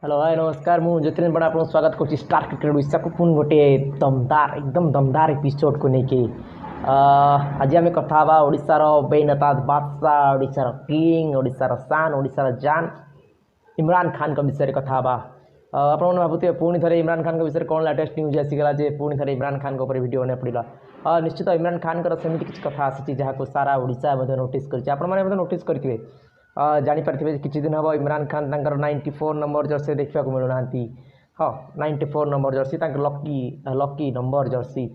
Hello hi नमस्कार मु ज्योतिरेन्द्र बड़ा आपको स्वागत करुच्ची स्टार क्रिकेट ओडिशा को पुणी गोटे दमदार एकदम दमदार एपिसोड को लेके आज आम कथा ओडिशार बेनताज बादशाह ओडिशार किंग ओडिशार शान ओडिशार जान इमरान खान का विषय कथा आप भावुए पुणी थे इमरान खान विषय कौन लेटेस्ट न्यूज आसीगला जे पुणी थे इमरान खान ऊपर वीडियो बना पड़ा निश्चित इमरान खान सेमती किसी कथा आसी जहाँ सारा ओडिशा नोटिस कर नोटिस करेंगे जापारे किसी दिन हम इमरान खान 94 नंबर जर्सी देखा मिलूना हाँ 94 number Jersey lucky lucky number Jersey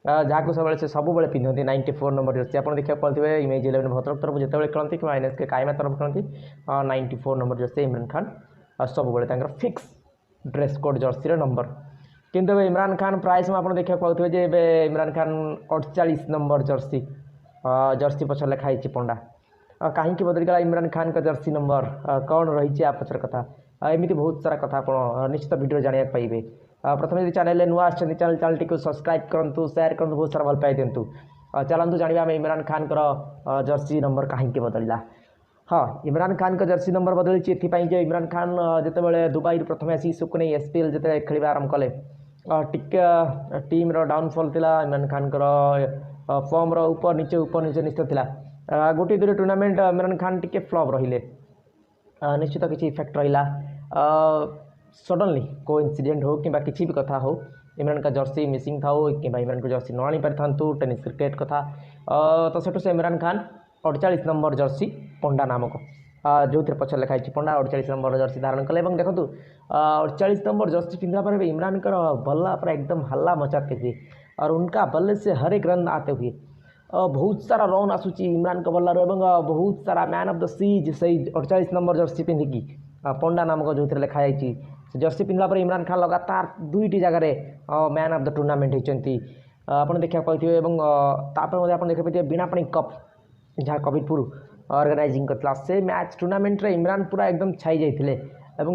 जहाँ सब से सब पिंधती 94 नंबर जर्सी आप देखा पड़े इमेज 11 भद्रक तरफ जो खेलती कि एनएसके कायमा तरफ खेलती 94 नंबर जर्सी इमरान खान सब fix dress code jersey number किंतु इमरान खान प्राय समय आप देखा पाते Imran Khan 48 number jersey jersey पछ लिखाई पंडा कहीं बदलगला इमरान खान का जर्सी नंबर कौन रही है पचर कथा एमती बहुत सारा कथा आप निश्चित वीडियो जाना पाइबे प्रथम यदि चैनल नुआ चैनल टी सब्सक्राइब करूँ शेयर करूँ बहुत सारा भल पाई दिंतु चलतु जाना आम इमरान खान जर्सी नंबर कहीं बदलला हाँ इमरान खान का जर्सी नंबर बदली ये इमरान खान जिते दुबई प्रथम आसी इसको नहीं एसपीएल जो खेल आरंभ कले टीम डाउनफॉल थिला इमरान खान फॉर्म ऊपर नीचे निश्चित था गोटे दुटे टूर्नामेंट इमरान खान टी फ्लॉप रहिले निश्चित किसी इफेक्ट रहा सडनली को इनसीडेंट हो कि किसी भी कथा हो इमरान का जर्सी मिसिंग था कि इमरान को जर्सी न आनी पारि टेनिस क्रिकेट कथा तो सेठू से इमरान खान 48 नंबर जर्सी पंडा नामक जो थे पछ लिखाई पंडा 48 नंबर जर्सी धारण कले देखो 48 नंबर जर्सी पिंधा पर इमरान बल्ला पर एकदम हल्ला मचाते हुए और उनका बल्ले से हर एक रन आते हुए बहुत सारा रन आसूची इमरान का बल्लार बहुत सारा मैन ऑफ द सीज से 48 नंबर जर्सी पिंधिकी पंडा नामक जो थे लिखाई जर्सी पिंधला पर इमरान खान लगातार दुईटी जगार मैन ऑफ द टूर्नामेंट होती आप देखा पाते आप देखा पाते बीणापाणी कप जहाँ कविरपुर ऑर्गेनाइजिंग करता से मैच टूर्नामेंट रे इमरान पूरा एकदम छाई जाते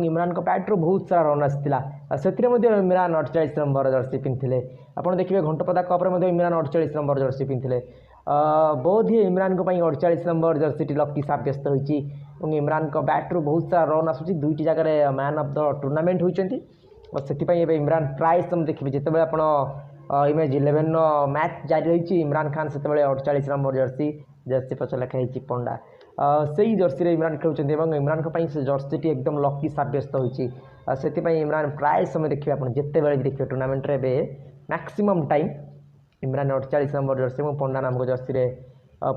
इमरान को बैट्रु बहुत सारा रन आसाला से इमरान 48 नंबर जर्सी पिंधे आप देखिए घंटपदा कप्रे इमरान 48 नंबर जर्सी पिंधे बोध ही इमरान को 48 नंबर जर्सी लकी सब्यस्त होती इमरान को बैट्रु बहुत सारा रन आसूँ दुईटी जगह मैन ऑफ द टूर्नामेंट होती से इमरान प्राय समय देखिए जिते आप इमेज 11 मैच जारी रही इमरान खान से 48 नंबर जर्सी जर्सी पछ लिखाई पंडा से जर्सी इमरान खेलुंट इमरान से जर्सी टी एकदम लकी सब्यस्त होती से इमरान प्राय समय देखिए आप जिते बड़े देखिए टूर्नामेंट रे maximum time Imran 48 number Jersey और पंडा नामक जर्सी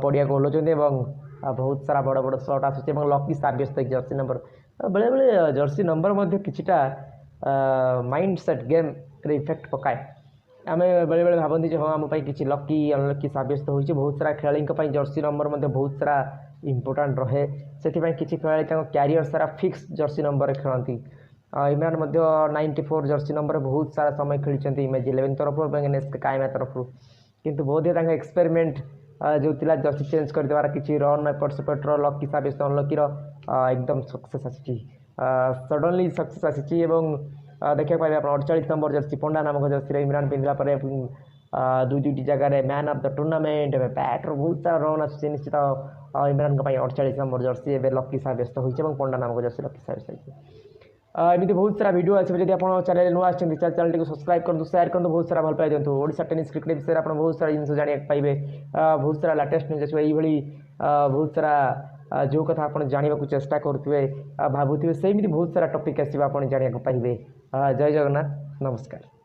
पड़िया को ओल्लाउंट बहुत सारा बड़ बड़ शॉट आसूँ लकी सब्यस्त जर्सी नंबर बेले बेले जर्सी नंबर किछिटा माइंड सेट गेम इफेक्ट पकाए आम बेले बेले भावती हाँ आम किसी लकी अनलकी सब्यस्त होती बहुत सारा खेलाड़ी जर्सी नंबर बहुत सारा इम्पोर्टाट रहे से किसी खेलाड़ी क्यारियर सारा फिक्स जर्सी नंबर खेलती इमरान 94 जर्सी नंबर बहुत सारा समय खेली इमेज 11 तरफ एनएसके कायमा तरफ किंतु बोधे एक्सपेरिमेंट जो थिला जर्सी चेंज कर देवार किसी रन एपट सेपट लकी सब्यस्त अनलकीर एकदम सक्सेस आसी सडनली सक्सेस आसी देखा पाए आप 48 नंबर जर्सी पंडा नामक जर्सी इमरान पिंधला दुईटी जगह मैन ऑफ द टूर्नामेंट बैट्र बहुत सारा रन आसूँ निश्चित इमरान 48 नंबर जर्सी एवं लकी सब्यस्त होती पंडा नामक जर्सी लकी सब्यस्त होती एमती बहुत सारा वीडियो आसे जब आप चैनल नुआ चैनल टी सब्सक्राइब करूँ शेयर करूँ बहुत सारा भल पाई दिंतु ओडिशा टेनिस क्रिकेट विषय आप बहुत सारा जिन जाना पाइबे बहुत सारा लेटेस्ट न्यूज आसो ये बहुत सारा जो कथा आप जानवा चेष्टा करुवे भावुए सेमती बहुत सारा टॉपिक आसो आप जाना पाइबे जय जगन्नाथ नमस्कार।